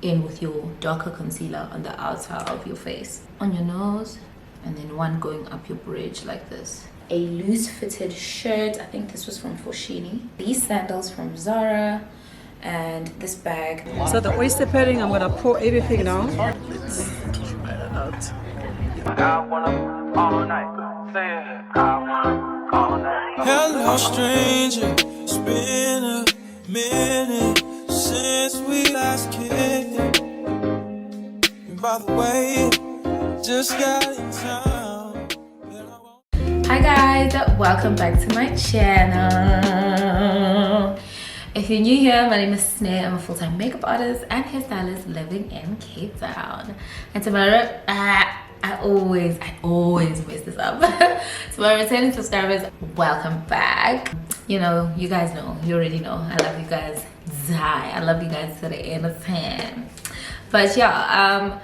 in with your darker concealer on the outside of your face, on your nose, and then one going up your bridge like this. A loose fitted shirt, I think this was from Foschini. These sandals from Zara, and this bag. So the oyster pudding, I'm gonna pour everything now. Hello stranger, it's been a minute since we last kicked. And by the way, just got in town. Hi guys, welcome back to my channel. If you're new here, my name is Sneh. I'm a full-time makeup artist and hairstylist living in Cape Town. And tomorrow, I always mess this up. To my returning subscribers, welcome back. You know, you guys know, you already know, I love you guys. I love you guys to the end of time. But yeah,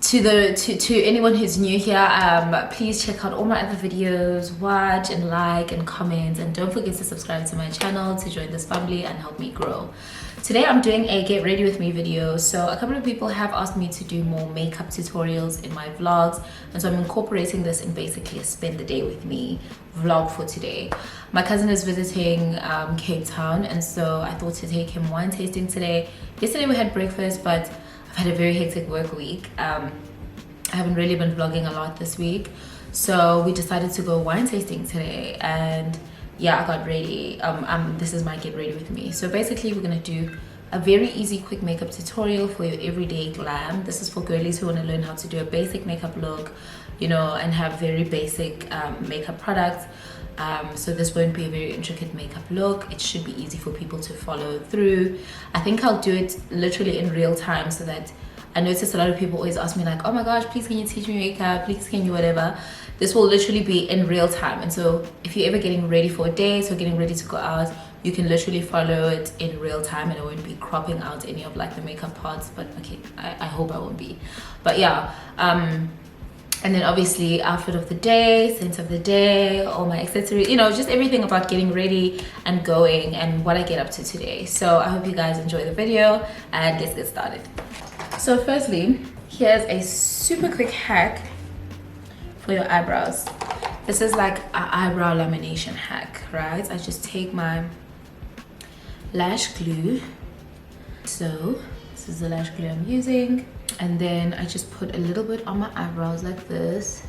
to anyone who's new here, please check out all my other videos, watch and like and comment, and don't forget to subscribe to my channel to join this family and help me grow. Today I'm doing a get ready with me video. So a couple of people have asked me to do more makeup tutorials in my vlogs, and so I'm incorporating this in basically a spend the day with me vlog for today. My cousin is visiting Cape Town, and so I thought to take him wine tasting today. Yesterday we had breakfast, but I've had a very hectic work week. I haven't really been vlogging a lot this week, so we decided to go wine tasting today. And yeah, I got ready. This is my get ready with me. So basically we're gonna do a very easy quick makeup tutorial for your everyday glam. This is for girlies who want to learn how to do a basic makeup look, you know, and have very basic makeup products. So this won't be a very intricate makeup look. It should be easy for people to follow through. I think I'll do it literally in real time, so that I notice a lot of people always ask me like, oh my gosh, please can you teach me makeup, please can you whatever. This will literally be in real time, and so if you're ever getting ready for a date or getting ready to go out, you can literally follow it in real time, and it won't be cropping out any of like the makeup parts. But okay, I hope I won't be. But yeah, and then obviously outfit of the day, scent of the day, all my accessories, you know, just everything about getting ready and going and what I get up to today. So I hope you guys enjoy the video, and let's get started. So firstly, here's a super quick hack for your eyebrows. This is like an eyebrow lamination hack, right? I just take my lash glue. So this is the lash glue I'm using, and then I just put a little bit on my eyebrows like this.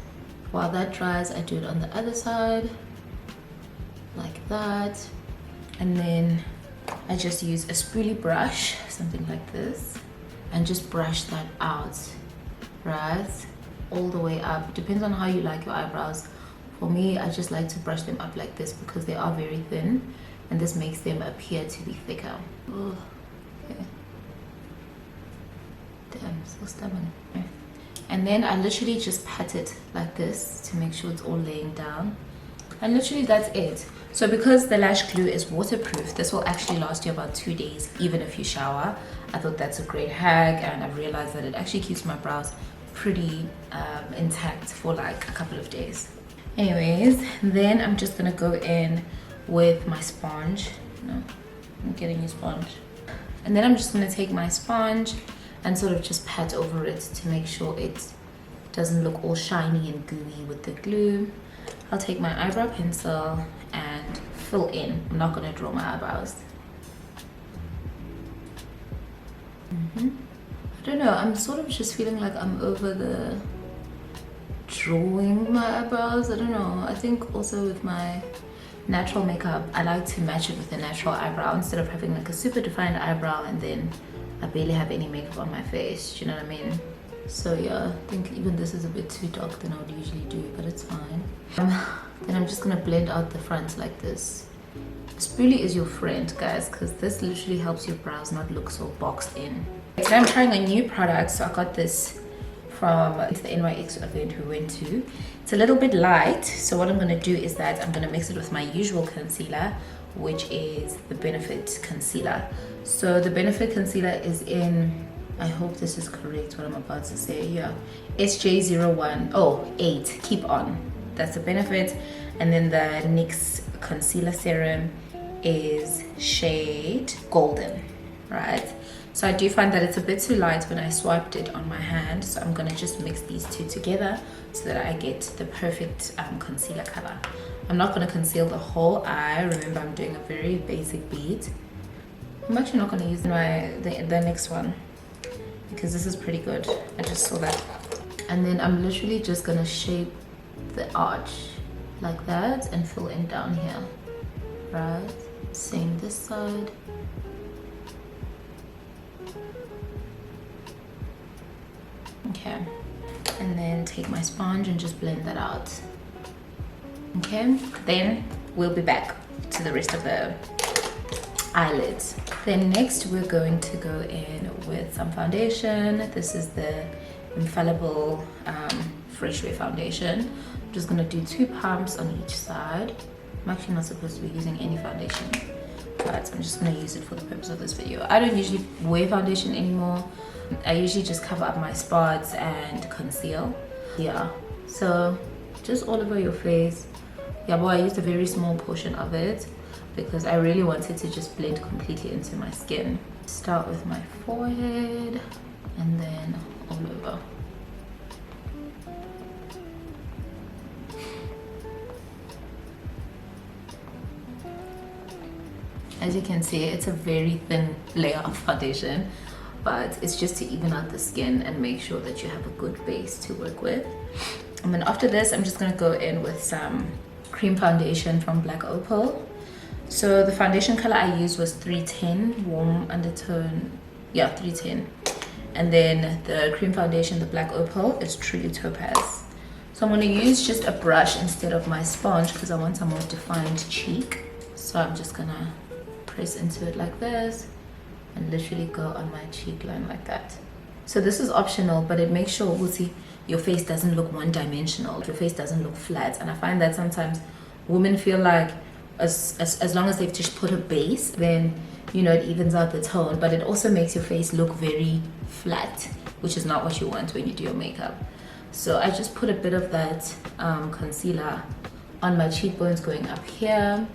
While that dries, I do it on the other side like that, and then I just use a spoolie brush, something like this, and just brush that out, right, all the way up. It depends on how you like your eyebrows. For me, I just like to brush them up like this because they are very thin, and this makes them appear to be thicker. Oh, okay. Damn, so stubborn. And then I literally just pat it like this to make sure it's all laying down, and literally that's it. So because the lash glue is waterproof, this will actually last you about 2 days even if you shower. I thought that's a great hack, and I've realized that it actually keeps my brows pretty intact for like a couple of days. Anyways, then I'm just gonna go in with my sponge. No, I'm getting a sponge. And then I'm just gonna take my sponge and sort of just pat over it to make sure it doesn't look all shiny and gooey with the glue. I'll take my eyebrow pencil and fill in. I'm not gonna draw my eyebrows. I don't know, I'm sort of just feeling like I'm over the drawing my eyebrows. I don't know, I think also with my natural makeup, I like to match it with a natural eyebrow instead of having like a super defined eyebrow and then I barely have any makeup on my face, do you know what I mean? So yeah, I think even this is a bit too dark than I would usually do, but it's fine. Then I'm just gonna blend out the front like this. Spoolie is your friend, guys, because this literally helps your brows not look so boxed in. Today I'm trying a new product, so I got this from the NYX event we went to. It's a little bit light, so what I'm going to do is that I'm going to mix it with my usual concealer, which is the Benefit concealer. So the Benefit concealer is in, I hope this is correct what I'm about to say, yeah, SJ08, keep on, that's the Benefit. And then the NYX concealer serum is shade golden, right? So I do find that it's a bit too light when I swiped it on my hand, so I'm gonna just mix these two together so that I get the perfect concealer color. I'm not gonna conceal the whole eye. Remember, I'm doing a very basic bead. I'm actually not gonna use the next one because this is pretty good. I just saw that. And then I'm literally just gonna shape the arch like that and fill in down here, right? Same this side. Okay, and then take my sponge and just blend that out. Okay, then we'll be back to the rest of the eyelids. Then next we're going to go in with some foundation. This is the Infallible Fresh Wear foundation. I'm just gonna do 2 pumps on each side. I'm actually not supposed to be using any foundation, but I'm just gonna use it for the purpose of this video. I don't usually wear foundation anymore. I usually just cover up my spots and conceal. Yeah, so just all over your face. Yeah, but I used a very small portion of it because I really wanted to just blend completely into my skin. Start with my forehead and then all over. As you can see, it's a very thin layer of foundation, but it's just to even out the skin and make sure that you have a good base to work with. And then after this, I'm just gonna go in with some cream foundation from Black Opal. So the foundation color I used was 310, warm undertone, yeah, 310. And then the cream foundation, the Black Opal, is truly topaz. So I'm gonna use just a brush instead of my sponge because I want a more defined cheek. So I'm just gonna press into it like this and literally go on my cheek line like that. So this is optional, but it makes sure, we'll see, your face doesn't look one-dimensional. Your face doesn't look flat. And I find that sometimes women feel like as long as they've just put a base, then, you know, it evens out the tone, but it also makes your face look very flat, which is not what you want when you do your makeup. So I just put a bit of that concealer on my cheekbones going up here,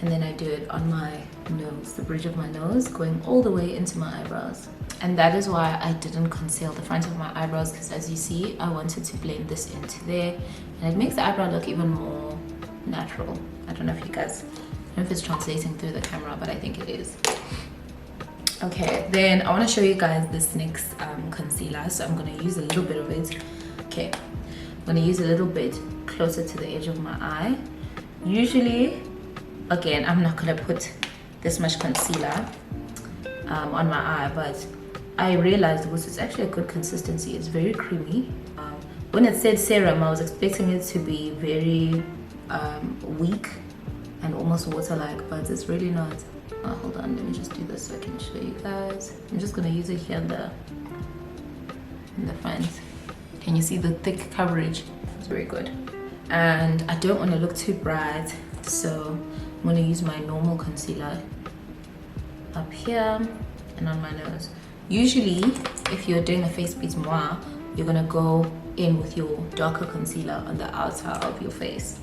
and then I do it on my nose, the bridge of my nose, going all the way into my eyebrows. And that is why I didn't conceal the front of my eyebrows, because as you see, I wanted to blend this into there, and it makes the eyebrow look even more natural. I don't know if you guys, I don't know if it's translating through the camera, but I think it is. Okay, then I want to show you guys this next concealer, so I'm going to use a little bit of it. Okay, I'm going to use a little bit closer to the edge of my eye. Usually, again, I'm not going to put this much concealer on my eye, but I realized this is actually a good consistency. It's very creamy. When it said serum, I was expecting it to be very weak and almost water-like, but it's really not. Hold on, let me just do this so I can show you guys. I'm just going to use it here in the front. Can you see the thick coverage? It's very good. And I don't want to look too bright, so I'm going to use my normal concealer up here and on my nose. Usually, if you're doing a face beat moi, you're going to go in with your darker concealer on the outside of your face.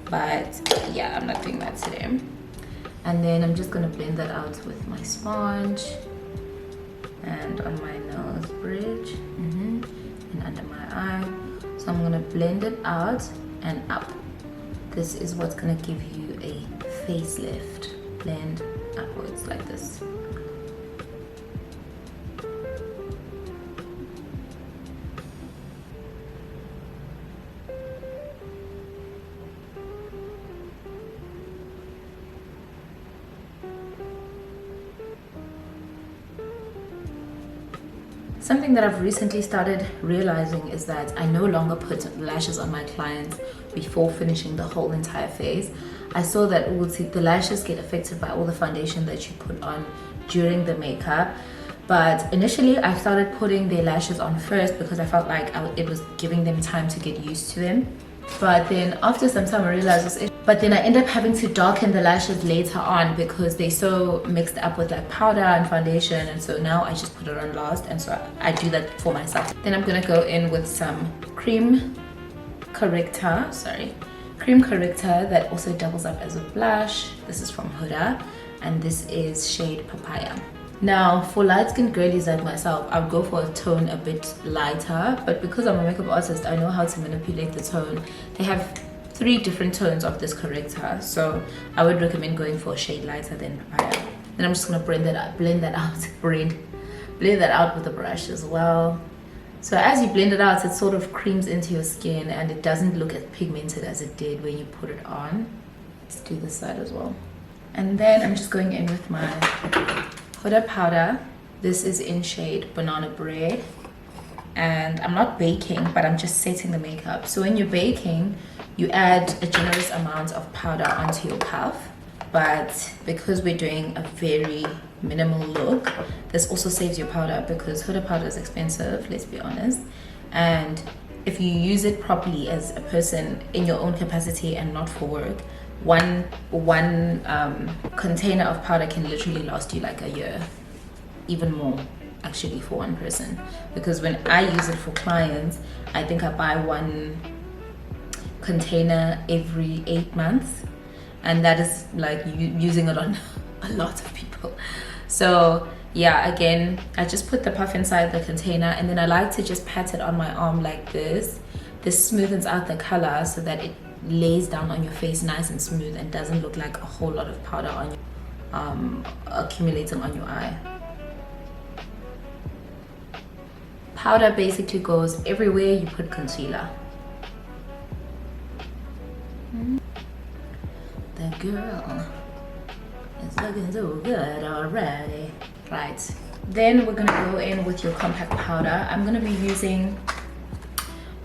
But yeah, I'm not doing that today. And then I'm just going to blend that out with my sponge and on my nose bridge and under my eye. So I'm going to blend it out and up. This is what's going to give you a facelift. Blend upwards like this. Something that I've recently started realizing is that I no longer put lashes on my clients before finishing the whole entire face. I saw that the lashes get affected by all the foundation that you put on during the makeup. But initially I started putting their lashes on first because I felt like it was giving them time to get used to them. But then after some time I realized but then I end up having to darken the lashes later on because they're so mixed up with like powder and foundation, and so now I just put it on last, and so I do that for myself. Then I'm gonna go in with some cream corrector that also doubles up as a blush. This is from Huda and this is shade Papaya. Now for light-skinned girlies like myself, I would go for a tone a bit lighter, but because I'm a makeup artist, I know how to manipulate the tone. They have 3 different tones of this corrector, so I would recommend going for a shade lighter than papaya. Then I'm just gonna blend that out with a brush as well. So as you blend it out, it sort of creams into your skin and it doesn't look as pigmented as it did when you put it on. Let's do this side as well. And then I'm just going in with my Huda powder. This is in shade Banana Bread. And I'm not baking, but I'm just setting the makeup. So when you're baking, you add a generous amount of powder onto your puff. But because we're doing a very minimal look, this also saves your powder, because Huda powder is expensive, let's be honest. And if you use it properly as a person in your own capacity and not for work, one container of powder can literally last you like a year, even more actually, for one person. Because when I use it for clients, I think I buy 1 container every 8 months, and that is like using it on a lot of people. So yeah, again, I just put the puff inside the container, and then I like to just pat it on my arm like this. This smoothens out the color so that it lays down on your face nice and smooth and doesn't look like a whole lot of powder on you, accumulating on your eye. Powder basically goes everywhere you put concealer. That girl is looking so good already. Right, then we're gonna go in with your compact powder. I'm gonna be using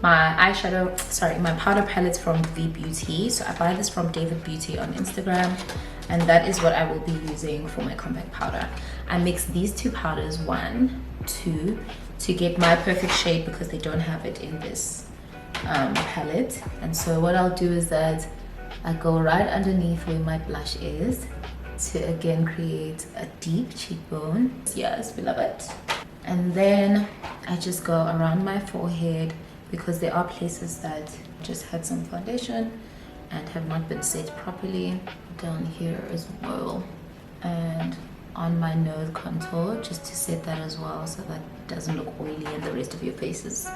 my my powder palette from V Beauty. So I buy this from David Beauty on Instagram, and that is what I will be using for my compact powder. I mix these 2 powders, 1, 2, to get my perfect shade, because they don't have it in this palette. And so what I'll do is that I go right underneath where my blush is to again create a deep cheekbone. Yes, we love it. And then I just go around my forehead, because there are places that just had some foundation and have not been set properly. Down here as well, and on my nose contour, just to set that as well, so that it doesn't look oily and the rest of your face is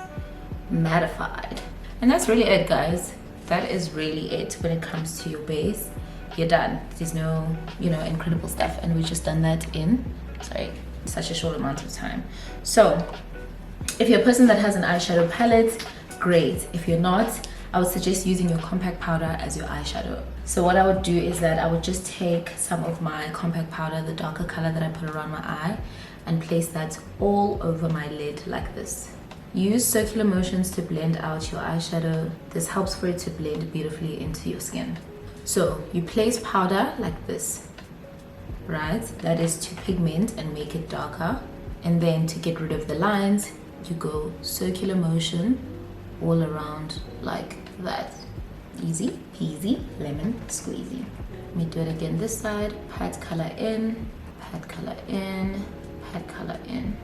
mattified. And that's really it, guys. That is really it when it comes to your base. You're done. There's no, incredible stuff, and we've just done that in such a short amount of time. So if you're a person that has an eyeshadow palette, great. If you're not, I would suggest using your compact powder as your eyeshadow. So what I would do is that I would just take some of my compact powder, the darker color that I put around my eye, and place that all over my lid like this. Use circular motions to blend out your eyeshadow. This helps for it to blend beautifully into your skin. So you place powder like this, right? That is to pigment and make it darker. And then to get rid of the lines, you go circular motion all around like that. Easy peasy lemon squeezy. Let me do it again this side. Pat color in, pat color in, pat color in,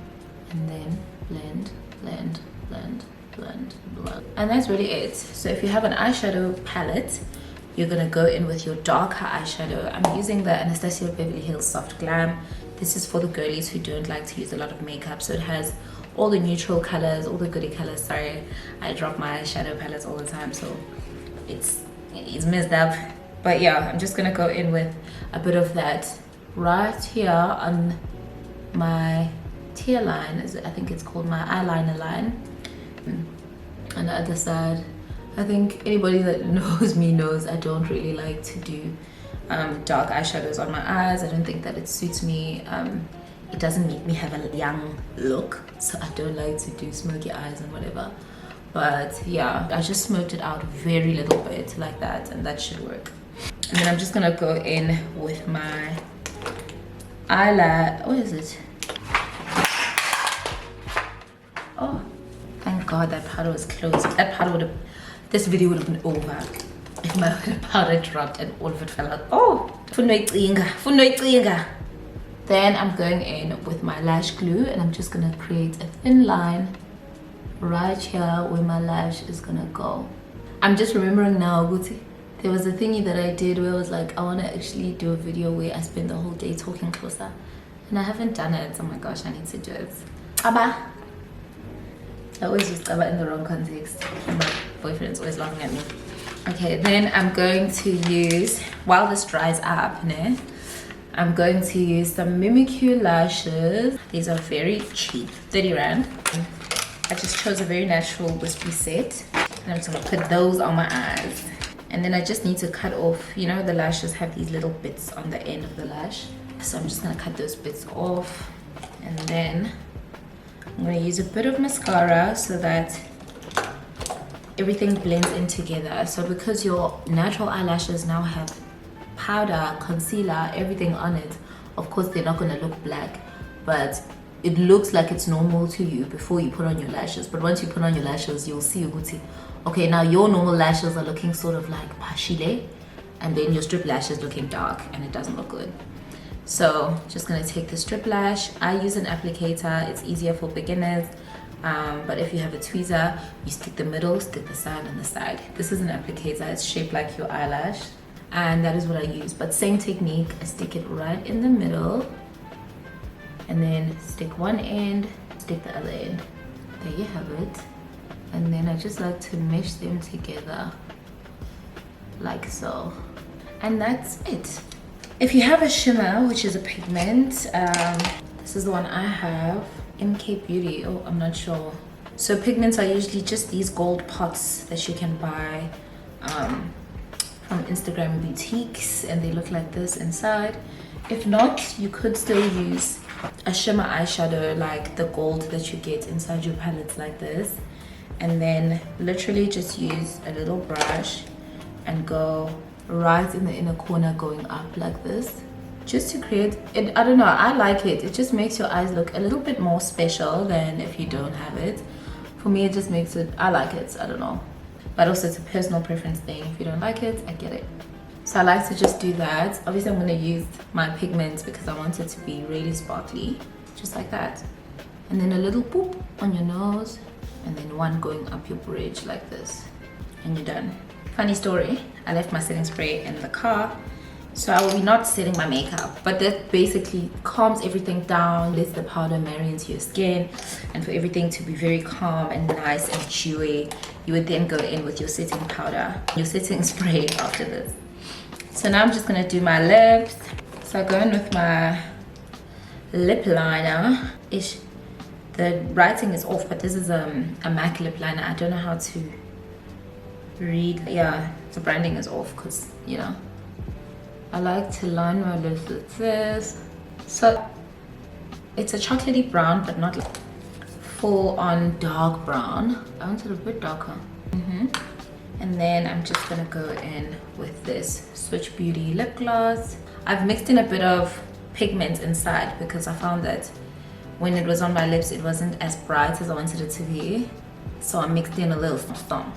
and then blend, blend, blend, blend, blend. And that's really it. So if you have an eyeshadow palette, you're gonna go in with your darker eyeshadow. I'm using the Anastasia Beverly Hills Soft Glam. This is for the girlies who don't like to use a lot of makeup, so it has all the neutral colors, all the goodie colors. Sorry, I drop my eyeshadow palettes all the time, so it's messed up. But yeah, I'm just gonna go in with a bit of that right here on my tear line, I think it's called my eyeliner line. On the other side, I think anybody that knows me knows I don't really like to do dark eyeshadows on my eyes. I don't think that it suits me. It doesn't make me have a young look, so I don't like to do smoky eyes and whatever. But yeah, I just smoked it out very little bit like that, and that should work. And then I'm just gonna go in with my eyeliner. What is it? Oh, thank God that powder was closed. That powder would have, this video would have been over if my powder dropped and all of it fell out. Oh, then I'm going in with my lash glue, and I'm just gonna create a thin line right here where my lash is gonna go. I'm just remembering now, Guti, there was a thingy that I did where I was like, I want to actually do a video where I spend the whole day talking closer and I haven't done it. Oh my gosh, I need to do it. Abba. I always use Abba in the wrong context. My boyfriend's always laughing at me. Okay, then I'm going to use, while this dries up, I'm going to use some Mimikyu lashes. These are very cheap, 30 rand. I just chose a very natural wispy set, and I'm just gonna put those on my eyes. And then I just need to cut off, you know, the lashes have these little bits on the end of the lash. So I'm just gonna cut those bits off. And then I'm gonna use a bit of mascara so that everything blends in together. So because your natural eyelashes now have powder, concealer, everything on it, of course they're not gonna look black, but it looks like it's normal to you before you put on your lashes. But once you put on your lashes, you'll see Uguti. Okay, now your normal lashes are looking sort of like pashile, and then your strip lash is looking dark and it doesn't look good. So just gonna take the strip lash. I use an applicator, it's easier for beginners. But if you have a tweezer, you stick the middle, stick the side and the side. This is an applicator, it's shaped like your eyelash, and that is what I use. But same technique, I stick it right in the middle, and then stick one end, stick the other end. There you have it. And then I just like to mesh them together like so, and that's it. If you have a shimmer, which is a pigment, this is the one I have, MK Beauty. Oh, I'm not sure. So pigments are usually just these gold pots that you can buy from Instagram boutiques, and they look like this inside. If not, you could still use a shimmer eyeshadow like the gold that you get inside your palettes like this, and then literally just use a little brush and go right in the inner corner going up like this, just to create it. I don't know, I like it. It just makes your eyes look a little bit more special than if you don't have it. For me, it just makes it, I like it, I don't know. But also it's a personal preference thing. If you don't like it, I get it. So I like to just do that. Obviously I'm going to use my pigments because I want it to be really sparkly, just like that. And then a little boop on your nose, and then one going up your bridge like this, and you're done. Funny story, I left my setting spray in the car, so I will be not setting my makeup, but that basically calms everything down, lets the powder marry into your skin, and for everything to be very calm and nice and chewy, you would then go in with your setting powder, your setting spray after this. So now I'm just gonna do my lips. So I go in with my lip liner. The writing is off, but this is a MAC lip liner. I don't know how to read. Yeah, the branding is off because, you know, I like to line my lips with this. So it's a chocolatey brown, but not like full on dark brown. I want it a bit darker. And then I'm just gonna go in with this Switch Beauty lip gloss. I've mixed in a bit of pigment inside because I found that when it was on my lips, it wasn't as bright as I wanted it to be. So I mixed in a little some.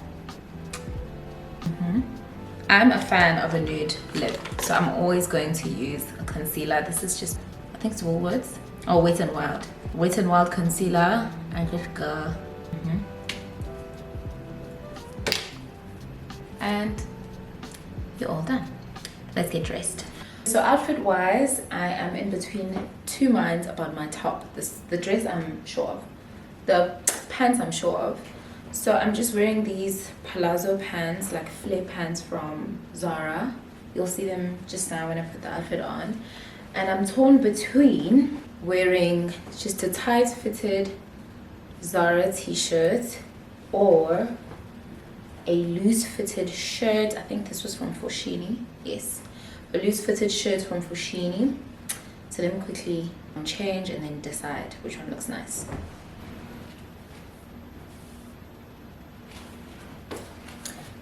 I'm a fan of a nude lip, so I'm always going to use a concealer. This is just, I think it's Woolworths. Oh, Wet n Wild. Wet n Wild concealer. I just go. And you're all done. Let's get dressed. So outfit wise, I am in between two minds about my top. The dress I'm sure of, the pants I'm sure of. So I'm just wearing these palazzo pants, like flare pants from Zara. You'll see them just now when I put the outfit on. And I'm torn between wearing just a tight fitted Zara t-shirt or a loose fitted shirt. I think this was from Foschini. Yes, a loose fitted shirt from Foschini. So let me quickly change and then decide which one looks nice.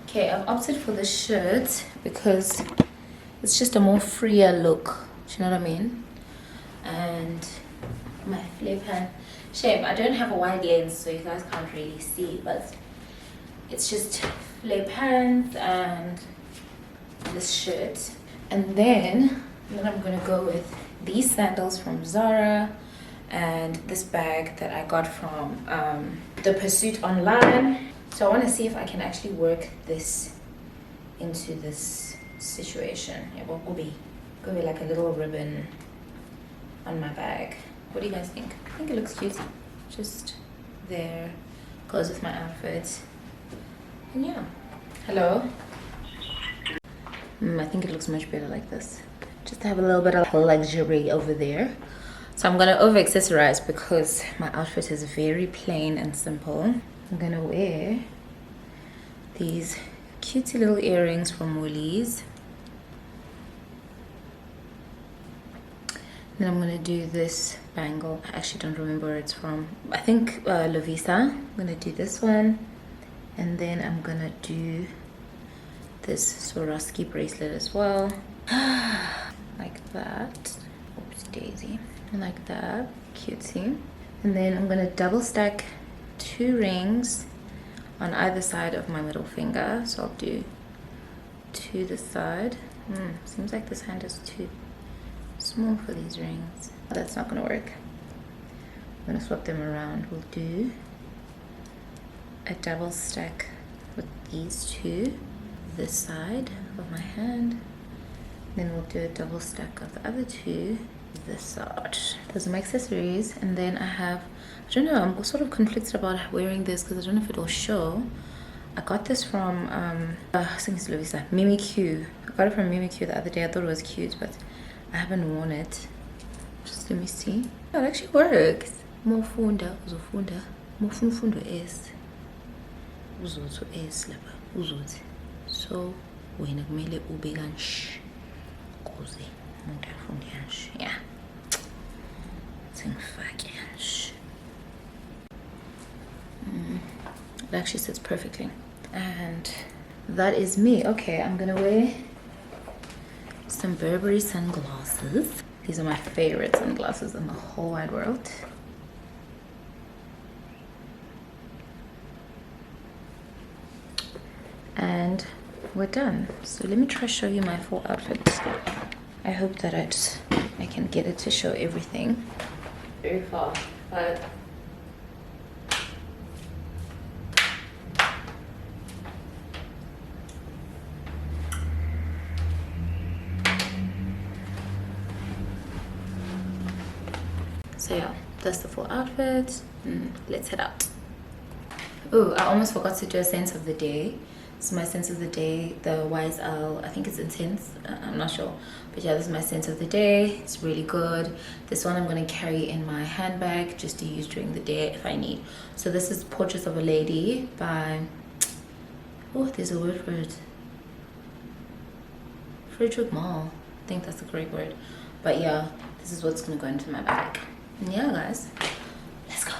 Okay, I've opted for the shirt because it's just a more freer look. Do you know what I mean? And my flare pant. Shame, I don't have a wide lens so you guys can't really see, but it's just flare pants and this shirt. And then I'm gonna go with these sandals from Zara and this bag that I got from the Pursuit online. So I want to see if I can actually work this into this situation. Yeah, well, go be like a little ribbon on my bag. What do you guys think? I think it looks cute. Just there. Goes with my outfit. And yeah. Hello? I think it looks much better like this. Just to have a little bit of luxury over there. So I'm gonna over accessorize because my outfit is very plain and simple. I'm gonna wear these cutesy little earrings from Woolies. Then I'm gonna do this bangle. I actually don't remember where it's from. I think Lovisa. I'm gonna do this one. And then I'm gonna do this Swarovski bracelet as well. Like that. Oops, daisy. Like that. Cutesy. And then I'm gonna double stack 2 rings on either side of my middle finger. So I'll do 2 this side. Seems like this hand is too small for these rings. That's not gonna work. I'm gonna swap them around. We'll do a double stack with these 2 this side of my hand. Then we'll do a double stack of the other 2 this side. Those are my accessories. And then I have, I don't know, I'm sort of conflicted about wearing this because I don't know if it'll show. I got this from I think it's Lovisa, Mimi Q. I got it from Mimi Q the other day. I thought it was cute, but I haven't worn it. Just let me see. Oh, it actually works. Mofunda uzofunda. Mofundo is uzotho is lapha uzothi. So wena kumele ube kanje kuze umuntu afunde kanje. Yeah. Singifake kanje. It actually sits perfectly. And that is me. Okay, I'm gonna wear some Burberry sunglasses. These are my favorite sunglasses in the whole wide world. And we're done. So let me try to show you my full outfit. I hope that I can get it to show everything. Very far, but so yeah, that's the full outfit. Let's head out. Oh, I almost forgot to do a sense of the day. So my sense of the day, the YSL, I think it's intense, I'm not sure, but yeah, this is my sense of the day. It's really good. This one I'm going to carry in my handbag just to use during the day if I need. So this is Portrait of a Lady by, oh, there's a word for it, Frederick Mall. I think that's the correct word. But yeah, this is what's going to go into my bag. And yeah, guys, let's go.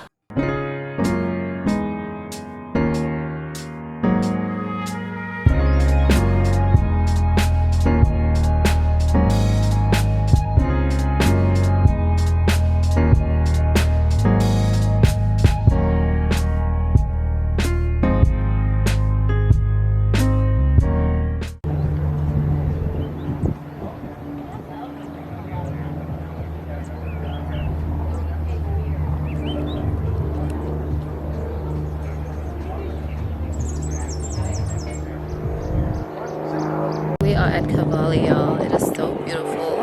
We are at Cavalli, y'all. It is so beautiful.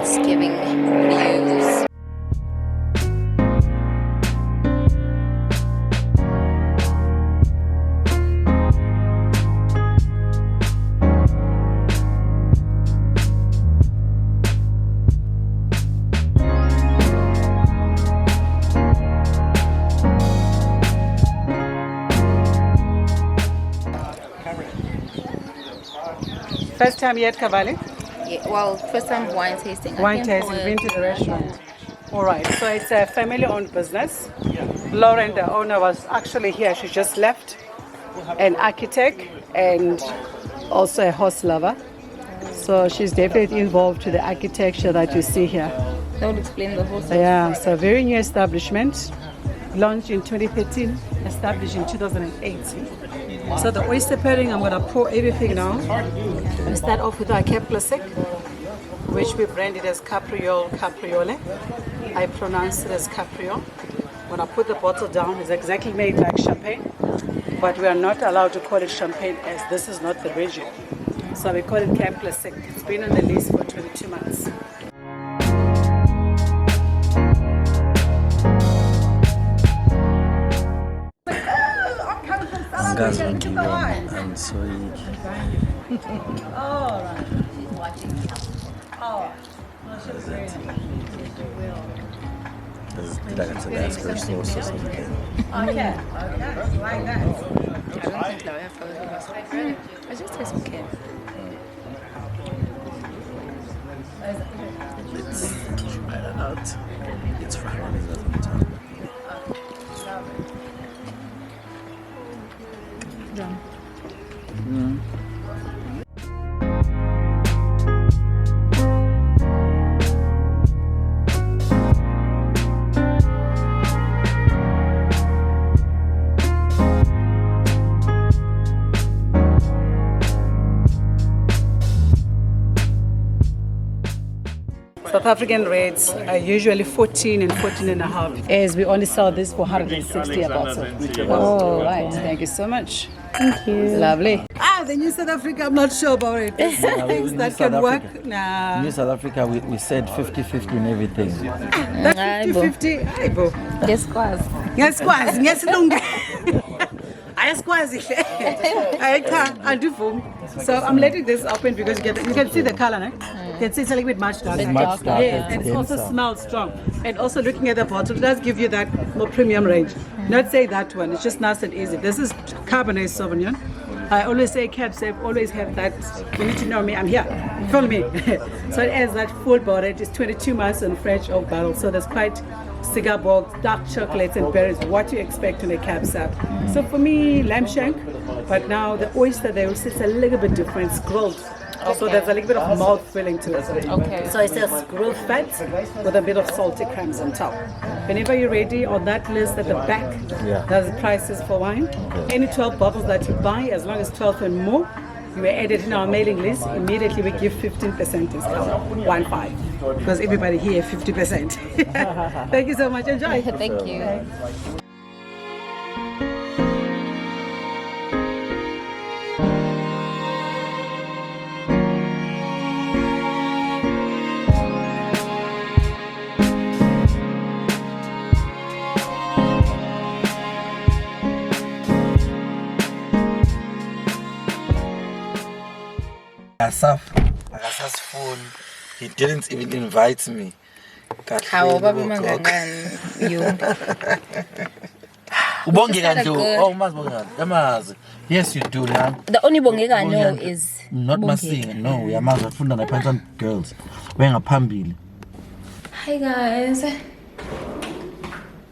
It's giving views. First time here at Cavalli? Yeah, well, first time wine tasting. Wine tasting, been to the restaurant. All right, so it's a family-owned business. Lauren, the owner, was actually here. She just left. An architect and also a horse lover. So she's definitely involved to the architecture that you see here. That would explain the whole thing. Yeah, so very new establishment. Launched in 2013, established in 2008. So the oyster pairing, I'm gonna pour everything now. We start off with our Cape Classic, which we branded as Capriole Capriole. I pronounce it as Capriole. When I put the bottle down, it's exactly made like champagne, but we are not allowed to call it champagne as this is not the region. So we call it Cape Classic. It's been on the list for 22 months. Angazi ngibona, I'm sorry. All right. Oh. Did I get to ask her sauce or something? Okay. Like that. I just taste okay. It's right out. It's fried on the top. South African rates are usually 14 and 14 and a half. As we only sell this for 160 a bottle. Oh, right. Thank you so much. Thank you. Lovely. The new South Africa, I'm not sure about it. Things that can work. Nah. New South Africa, we said 50-50 in everything. That's 50-50. Hayi bo. Ngesikwazi. Ngiyakwazi, ngiyasilunga. Ayakwazi. Hayi cha, andivumi. So I'm letting this open because you can see the color, right? You can see it's a little bit much darker. Much darker. Yes, and it also smells strong. And also looking at the bottle, it does give you that more premium range. Not say that one, it's just nice and easy. This is Cabernet Sauvignon. I always say cab safe, always have that. You need to know me, I'm here. Follow me. So it has that full body. It's 22 months in French oak barrel. So there's quite cigar box, dark chocolates and berries, what you expect in a cab sauv. So for me, lamb shank, but now the oyster there is a little bit different, it's grilled. So there's a little bit of mouth filling to it. Okay. So it's a grilled fat with a bit of salty crumbs on top. Whenever you're ready, on that list at the back, there's the prices for wine. Any 12 bottles that you buy, as long as 12 and more, you are added in our mailing list. Immediately we give 15% discount, 1.5, because everybody here 50%. Thank you so much. Enjoy. Thank you. Asaf's phone, he didn't even invite me. How baby mangangani Yes, you do now. The only bongeka I know is not Masinga. No, we are Mazafunda na Python girls. We're Pambili. Hi guys.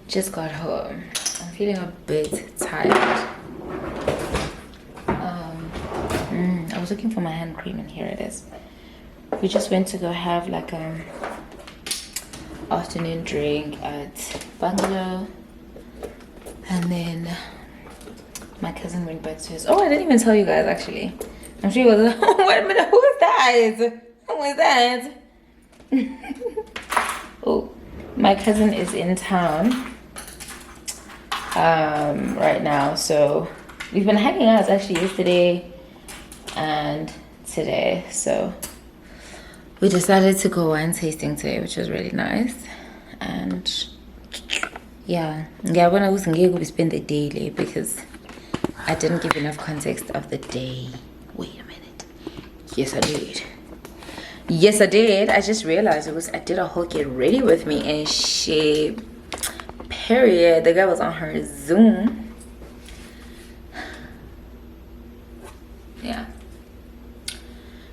Just got home. I'm feeling a bit tired. I was looking for my hand cream and here it is. We just went to go have like a afternoon drink at Bungalow, and then my cousin went back to his. Oh, I didn't even tell you guys actually. I'm sure you was. Wait a minute, who is that? Who is that? Oh, my cousin is in town right now, so we've been hanging out actually yesterday and today, so we decided to go wine tasting today, which was really nice. And yeah, when I was going to spend the day late because I didn't give enough context of the day. Wait a minute. Yes, I did. Yes, I did. I just realized I did a whole get ready with me and shit. Period. The girl was on her Zoom. Yeah.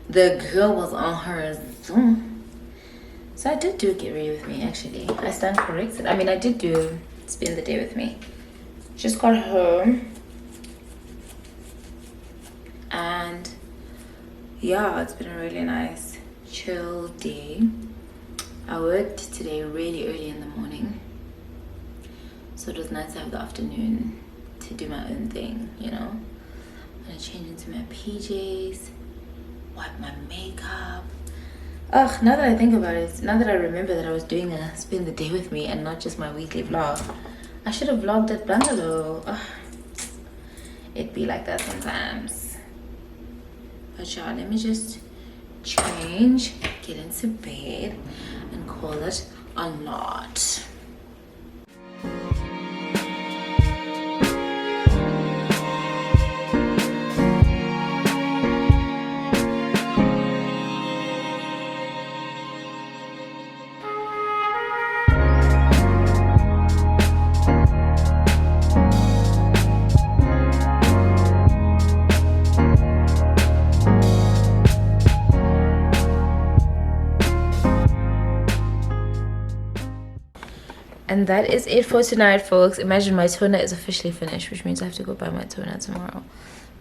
The girl was on her Zoom. So I did do a get ready with me actually. I stand corrected. I mean, I did do spend the day with me. Just got home. And yeah, it's been a really nice chill day. I worked today really early in the morning, so it was nice to have the afternoon to do my own thing, you know. I'm gonna change into my PJs, wipe my makeup. Ugh, now that I think about it, now that I remember that I was doing a spend the day with me and not just my weekly vlog, I should have vlogged at Bungalow. Ugh, it'd be like that sometimes. But yeah, let me just change, get into bed, and call it a night. And that is it for tonight, folks. Imagine my toner is officially finished, which means I have to go buy my toner tomorrow.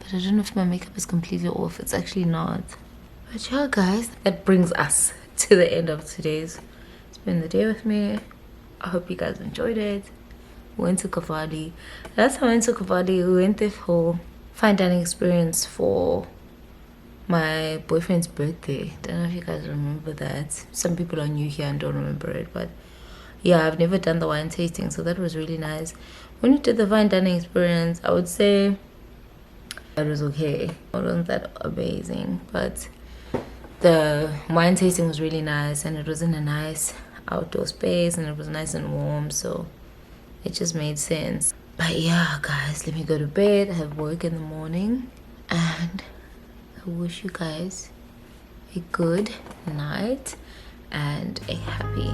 But I don't know if my makeup is completely off. It's actually not. But yeah, guys, that brings us to the end of today's Spend the Day with me. I hope you guys enjoyed it. We went to Cavalli. Last time I went to Cavalli, we went there for fine dining experience for my boyfriend's birthday. Don't know if you guys remember that. Some people are new here and don't remember it, but yeah, I've never done the wine tasting, so that was really nice. When we did the fine dining experience, I would say it was okay. It wasn't that amazing, but the wine tasting was really nice, and it was in a nice outdoor space, and it was nice and warm, so it just made sense. But yeah, guys, let me go to bed. I have work in the morning, and I wish you guys a good night and a happy